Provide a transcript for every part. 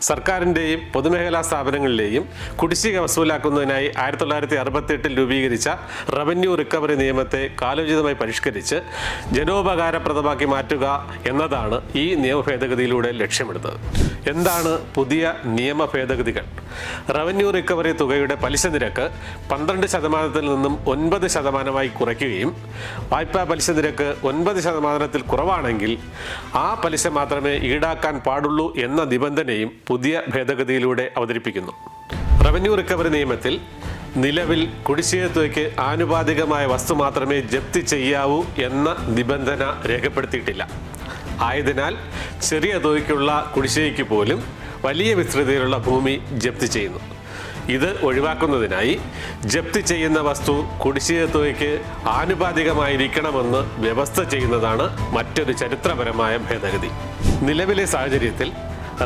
സർക്കാരിൻ്റെയും പൊതുമേഖലാ സ്ഥാപനങ്ങളിലെയും കുടിശ്ശിക വസൂലാക്കുന്നതിനായി 1968 രൂപീകരിച്ച റവന്യൂ റിക്കവറി നിയമത്തെ കാലോചിതമായി പരിഷ്കരിച്ച് ജനോപകാരപ്രദമാക്കി മാറ്റുക എന്നതാണ് ഈ നിയമ ഭേദഗതിയിലൂടെ ലക്ഷ്യമിടുന്നത്. എന്താണ് പുതിയ നിയമ ഭേദഗതികൾ? റവന്യൂ റിക്കവറി തുകയുടെ പലിശ നിരക്ക് 12% നിന്നും 9% കുറയ്ക്കുകയും വായ്പാ പലിശ നിരക്ക് 9% കുറവാണെങ്കിൽ ആ പലിശ മാത്രമേ ഈടാക്കാൻ പാടുള്ളൂ എന്ന നിബന്ധനയും പുതിയ ഭേദഗതിയിലൂടെ അവതരിപ്പിക്കുന്നു. റവന്യൂ റിക്കവറി നിയമത്തിൽ നിലവിൽ കുടിശ്ശിക തുകയ്ക്ക് ആനുപാതികമായ വസ്തു മാത്രമേ ജപ്തി ചെയ്യാവൂ എന്ന നിബന്ധന രേഖപ്പെടുത്തിയിട്ടില്ല. ആയതിനാൽ ചെറിയ തുകയ്ക്കുള്ള കുടിശ്ശികയ്ക്ക് പോലും വലിയ വിസ്തൃതിയിലുള്ള ഭൂമി ജപ്തി ചെയ്യുന്നു. ഇത് ഒഴിവാക്കുന്നതിനായി ജപ്തി ചെയ്യുന്ന വസ്തു കുടിശ്ശിക തുകയ്ക്ക് ആനുപാതികമായിരിക്കണമെന്ന് വ്യവസ്ഥ ചെയ്യുന്നതാണ് മറ്റൊരു ചരിത്രപരമായ ഭേദഗതി. നിലവിലെ സാഹചര്യത്തിൽ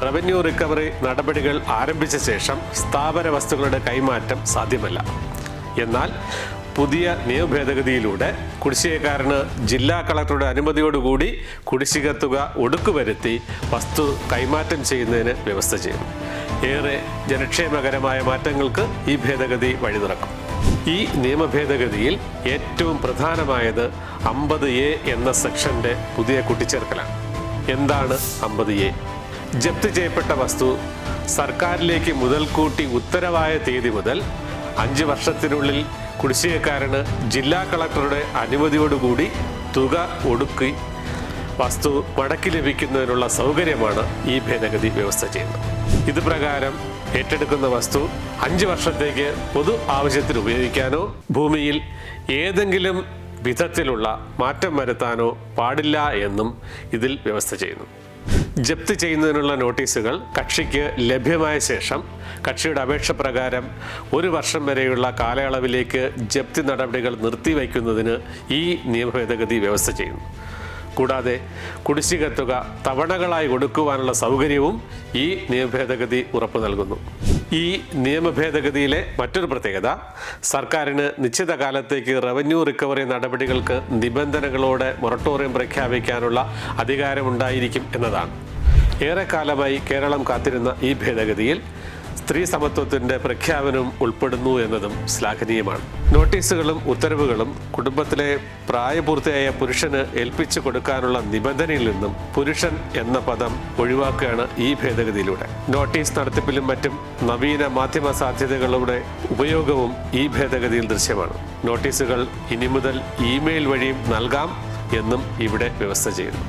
റവന്യൂ റിക്കവറി നടപടികൾ ആരംഭിച്ച ശേഷം സ്ഥാവര വസ്തുക്കളുടെ കൈമാറ്റം സാധ്യമല്ല. എന്നാൽ പുതിയ നിയമ ഭേദഗതിയിലൂടെ കുടിശ്ശികക്കാരന് ജില്ലാ കളക്ടറുടെ അനുമതിയോടുകൂടി കുടിശ്ശിക തുക ഒടുക്കുവരുത്തി വസ്തു കൈമാറ്റം ചെയ്യുന്നതിന് വ്യവസ്ഥ ചെയ്യുന്നു. ഏറെ ജനക്ഷേമകരമായ മാറ്റങ്ങൾക്ക് ഈ ഭേദഗതി വഴി തുറക്കും. ഈ നിയമ ഭേദഗതിയിൽ ഏറ്റവും പ്രധാനമായത് 50A എന്ന സെക്ഷന്റെ പുതിയ കൂട്ടിച്ചേർക്കലാണ്. എന്താണ് 50A? ജപ്തി ചെയ്യപ്പെട്ട വസ്തു സർക്കാരിലേക്ക് മുതൽക്കൂട്ടി ഉത്തരവായ തീയതി മുതൽ 5 വർഷത്തിനുള്ളിൽ കുടിശ്ശികക്കാരന് ജില്ലാ കളക്ടറുടെ അനുമതിയോടുകൂടി തുക ഒടുക്കി വസ്തു മടക്കി ലഭിക്കുന്നതിനുള്ള സൗകര്യമാണ് ഈ ഭേദഗതി വ്യവസ്ഥ ചെയ്യുന്നത്. ഇത് പ്രകാരം ഏറ്റെടുക്കുന്ന വസ്തു 5 വർഷത്തേക്ക് പൊതു ആവശ്യത്തിന് ഉപയോഗിക്കാനോ ഭൂമിയിൽ ഏതെങ്കിലും വിധത്തിലുള്ള മാറ്റം വരുത്താനോ പാടില്ല എന്നും ഇതിൽ വ്യവസ്ഥ ചെയ്യുന്നു. ജപ്തി ചെയ്യുന്നതിനുള്ള നോട്ടീസുകൾ കക്ഷിക്ക് ലഭ്യമായ ശേഷം കക്ഷിയുടെ അപേക്ഷ പ്രകാരം 1 വർഷം വരെയുള്ള കാലയളവിലേക്ക് ജപ്തി നടപടികൾ നിർത്തിവയ്ക്കുന്നതിന് ഈ നിയമ ഭേദഗതി വ്യവസ്ഥ ചെയ്യുന്നു. കൂടാതെ കുടിശ്ശിക തുക തവണകളായി കൊടുക്കുവാനുള്ള സൗകര്യവും ഈ നിയമ ഭേദഗതി ഉറപ്പു നൽകുന്നു. ഈ നിയമ ഭേദഗതിയിലെ മറ്റൊരു പ്രത്യേകത സർക്കാരിന് നിശ്ചിത കാലത്തേക്ക് റവന്യൂ റിക്കവറി നടപടികൾക്ക് നിബന്ധനകളോടെ മൊറട്ടോറിയം പ്രഖ്യാപിക്കാനുള്ള അധികാരമുണ്ടായിരിക്കും എന്നതാണ്. ഏറെക്കാലമായി കേരളം കാത്തിരുന്ന ഈ ഭേദഗതിയിൽ സ്ത്രീ സമത്വത്തിൻ്റെ പ്രഖ്യാപനവും ഉൾപ്പെടുന്നു എന്നതും ശ്ലാഘനീയമാണ്. നോട്ടീസുകളും ഉത്തരവുകളും കുടുംബത്തിലെ പ്രായപൂർത്തിയായ പുരുഷന് ഏൽപ്പിച്ചു കൊടുക്കാനുള്ള നിബന്ധനയിൽ നിന്നും പുരുഷൻ എന്ന പദം ഒഴിവാക്കുകയാണ് ഈ ഭേദഗതിയിലൂടെ. നോട്ടീസ് നടത്തിപ്പിലും മറ്റും നവീന മാധ്യമ സാധ്യതകളുടെ ഉപയോഗവും ഈ ഭേദഗതിയിൽ ദൃശ്യമാണ്. നോട്ടീസുകൾ ഇനി മുതൽ ഇമെയിൽ വഴിയും നൽകാം എന്നും ഇവിടെ വ്യവസ്ഥ ചെയ്യുന്നു.